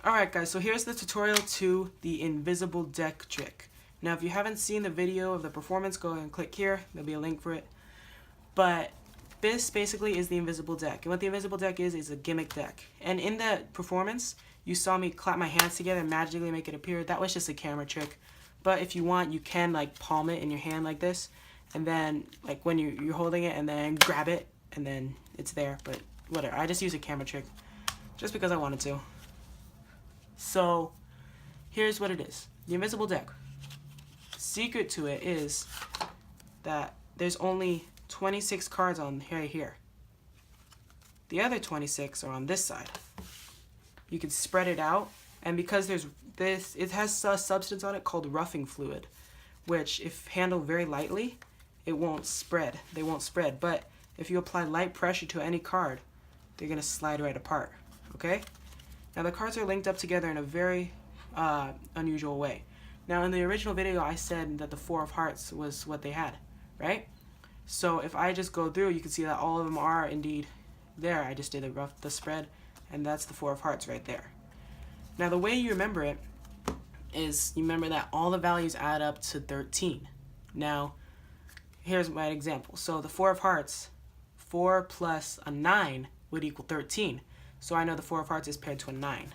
Alright guys, so here's the tutorial to the invisible deck trick. Now if you haven't seen the video of the performance, go ahead and click here, there'll be a link for it. But this basically is the invisible deck, and what the invisible deck is a gimmick deck. And in that performance, you saw me clap my hands together and magically make it appear. That was just a camera trick. But if you want, you can like palm it in your hand like this, and then like when you're holding it, and then grab it, and then it's there. But whatever, I just use a camera trick just because I wanted to. So here's what it is. The invisible deck. Secret to it is that there's only 26 cards on here. The other 26 are on this side. You can spread it out, and because there's this, it has a substance on it called roughing fluid, which if handled very lightly, it won't spread. They won't spread, but if you apply light pressure to any card, they're gonna slide right apart, okay? Now the cards are linked up together in a very unusual way. Now in the original video I said that the Four of Hearts was what they had, right? So if I just go through, you can see that all of them are indeed there. I just did the spread, and that's the Four of Hearts right there. Now the way you remember it is you remember that all the values add up to 13. Now here's my example. So the Four of Hearts, 4 plus a 9 would equal 13. So I know the Four of Hearts is paired to a 9,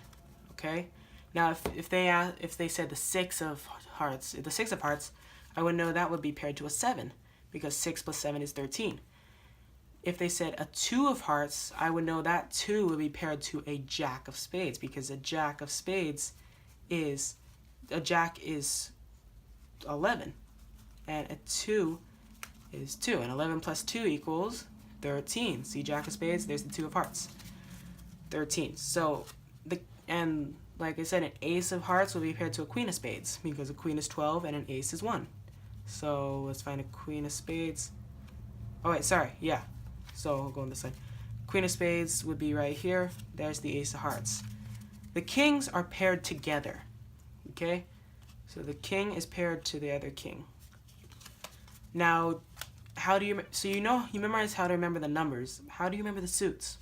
okay? Now if they said the Six of Hearts, I would know that would be paired to a 7, because 6 plus 7 is 13. If they said a 2 of Hearts, I would know that 2 would be paired to a Jack of Spades, because a Jack of Spades is, a Jack is 11, and a 2 is 2, and 11 plus 2 equals 13. See, Jack of Spades, there's the 2 of Hearts. 13. So and like I said, an Ace of Hearts will be paired to a Queen of Spades, because a Queen is 12 and an Ace is 1. So let's find a Queen of Spades. Oh wait, sorry, yeah. So I'll go on this side. Queen of Spades would be right here. There's the Ace of Hearts. The kings are paired together, okay? So the king is paired to the other king. Now, how do you, so you memorize how to remember the numbers. How do you remember the suits?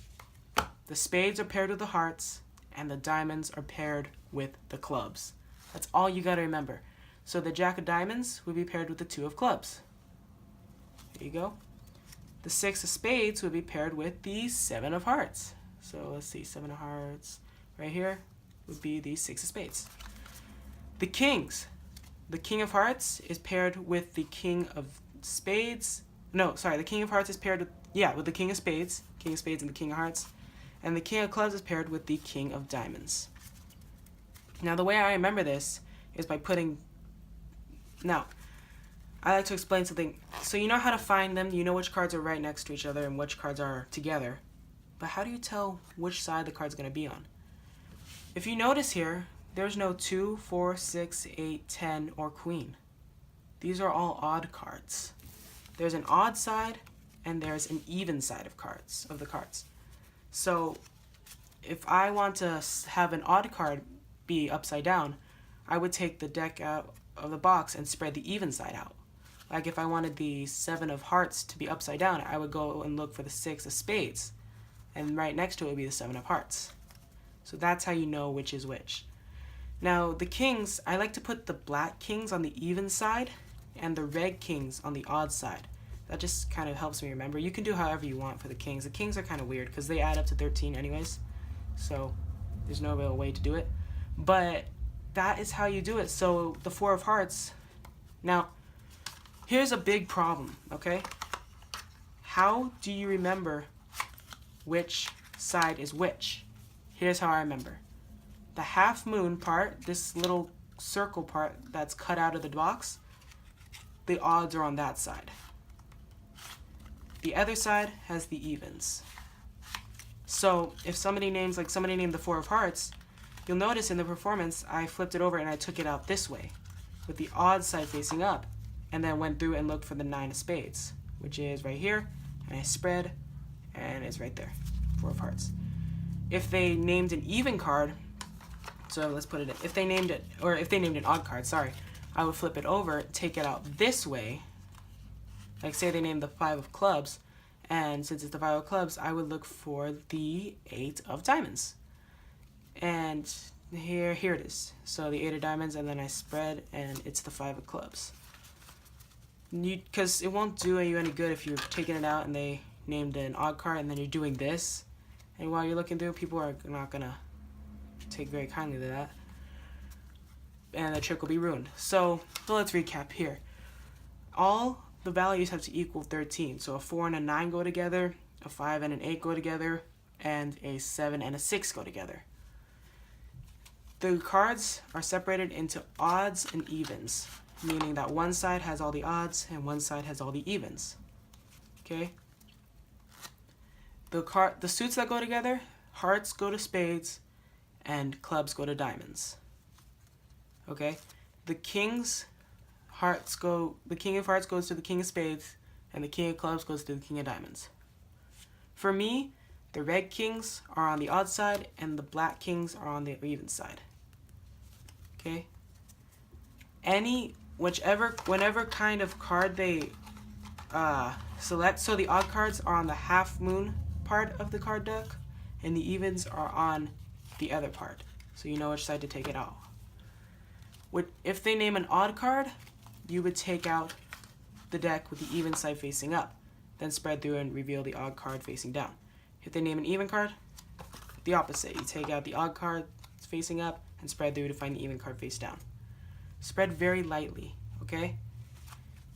The spades are paired with the hearts, and the diamonds are paired with the clubs. That's all you gotta remember. So the Jack of Diamonds would be paired with the 2 of Clubs. There you go. The 6 of Spades would be paired with the 7 of Hearts. So let's see, 7 of Hearts right here would be the 6 of Spades. The kings. The King of Hearts is paired with the King of Spades. No, sorry, the King of Hearts is paired with the King of Spades. King of Spades and the King of Hearts. And the King of Clubs is paired with the King of Diamonds. Now the way I remember this is by putting... Now, I like to explain something. So you know how to find them, you know which cards are right next to each other and which cards are together. But how do you tell which side the card's going to be on? If you notice here, there's no 2, 4, 6, 8, 10, or Queen. These are all odd cards. There's an odd side and there's an even side of the cards. So if I want to have an odd card be upside down, I would take the deck out of the box and spread the even side out. Like if I wanted the 7 of Hearts to be upside down, I would go and look for the 6 of Spades, and right next to it would be the 7 of Hearts. So that's how you know which is which. Now the kings, I like to put the black kings on the even side and the red kings on the odd side. That just kind of helps me remember. You can do however you want for the kings. The kings are kind of weird because they add up to 13 anyways. So there's no real way to do it. But that is how you do it. So the 4 of Hearts. Now, here's a big problem, okay? How do you remember which side is which? Here's how I remember. The half moon part, this little circle part that's cut out of the box, the odds are on that side. The other side has the evens. So if somebody named the 4 of Hearts, you'll notice in the performance I flipped it over and I took it out this way with the odd side facing up, and then went through and looked for the 9 of Spades, which is right here, and I spread and it's right there, 4 of Hearts. If they named an even card, so let's put it in, if they named an odd card, sorry, I would flip it over, take it out this way. Like say they named the 5 of Clubs, and since it's the 5 of Clubs, I would look for the 8 of Diamonds. And here it is. So the 8 of diamonds, and then I spread, and it's the 5 of clubs. Because it won't do you any good if you're taking it out and they named an odd card, and then you're doing this, and while you're looking through, people are not gonna take very kindly to that, and the trick will be ruined. So let's recap here. All the values have to equal 13. So a 4 and a 9 go together, a 5 and an 8 go together, and a 7 and a 6 go together. The cards are separated into odds and evens, meaning that one side has all the odds and one side has all the evens. Okay? The suits that go together, hearts go to spades and clubs go to diamonds. Okay? The king of hearts goes to the king of spades, and the king of clubs goes to the king of diamonds. For me, the red kings are on the odd side and the black kings are on the even side. Okay? Whenever kind of card they select, so the odd cards are on the half moon part of the card deck, and the evens are on the other part, so you know which side to take it out. If they name an odd card, you would take out the deck with the even side facing up, then spread through and reveal the odd card facing down. If they name an even card, the opposite. You take out the odd card facing up and spread through to find the even card face down. Spread very lightly, okay?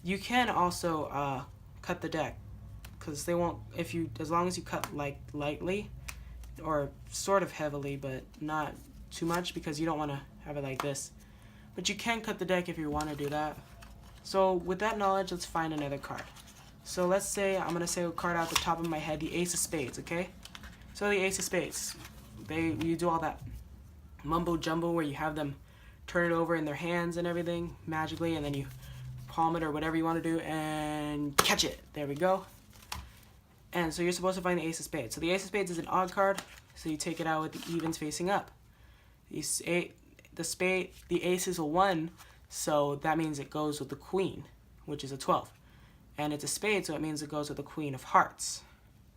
You can also cut the deck, because they won't, as long as you cut like lightly or sort of heavily, but not too much, because you don't want to have it like this. But you can cut the deck if you want to do that. So with that knowledge, let's find another card. So let's say I'm gonna say a card out the top of my head, the Ace of Spades, okay? So the Ace of Spades, you do all that mumbo jumbo where you have them turn it over in their hands and everything magically, and then you palm it or whatever you want to do and catch it. There we go. And so you're supposed to find the Ace of Spades. So the Ace of Spades is an odd card, so you take it out with the evens facing up. The Ace is a 1, so that means it goes with the Queen, which is a 12. And it's a spade, so it means it goes with the Queen of Hearts.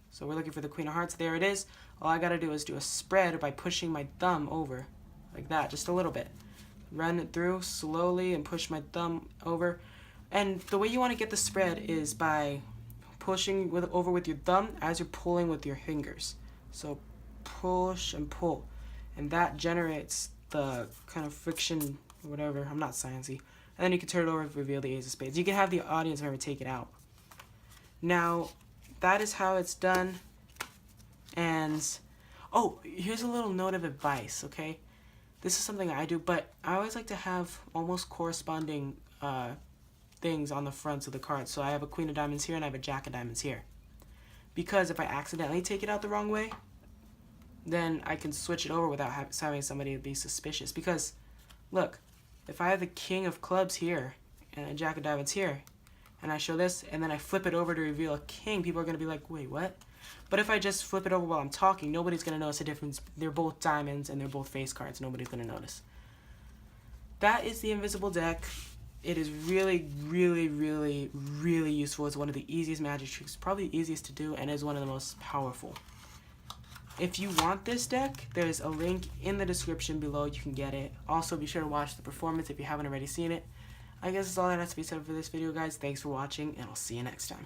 So we're looking for the Queen of Hearts. There it is. All I gotta do is do a spread by pushing my thumb over, like that, just a little bit. Run it through slowly and push my thumb over. And the way you want to get the spread is by pushing over with your thumb as you're pulling with your fingers. So push and pull, and that generates the kind of friction or whatever. I'm not sciencey. And then you can turn it over and reveal the Ace of Spades. You can have the audience member take it out. Now, that is how it's done. And, oh, here's a little note of advice, okay? This is something I do, but I always like to have almost corresponding things on the fronts of the cards. So I have a Queen of Diamonds here and I have a Jack of Diamonds here. Because if I accidentally take it out the wrong way, then I can switch it over without having somebody be suspicious. Because, look, if I have the King of Clubs here and a Jack of Diamonds here, and I show this, and then I flip it over to reveal a king, people are going to be like, wait, what? But if I just flip it over while I'm talking, nobody's going to notice the difference. They're both diamonds and they're both face cards. Nobody's going to notice. That is the invisible deck. It is really, really, really, really useful. It's one of the easiest magic tricks, probably the easiest to do, and is one of the most powerful. If you want this deck, there's a link in the description below. You can get it. Also, be sure to watch the performance if you haven't already seen it. I guess that's all that has to be said for this video, guys. Thanks for watching, and I'll see you next time.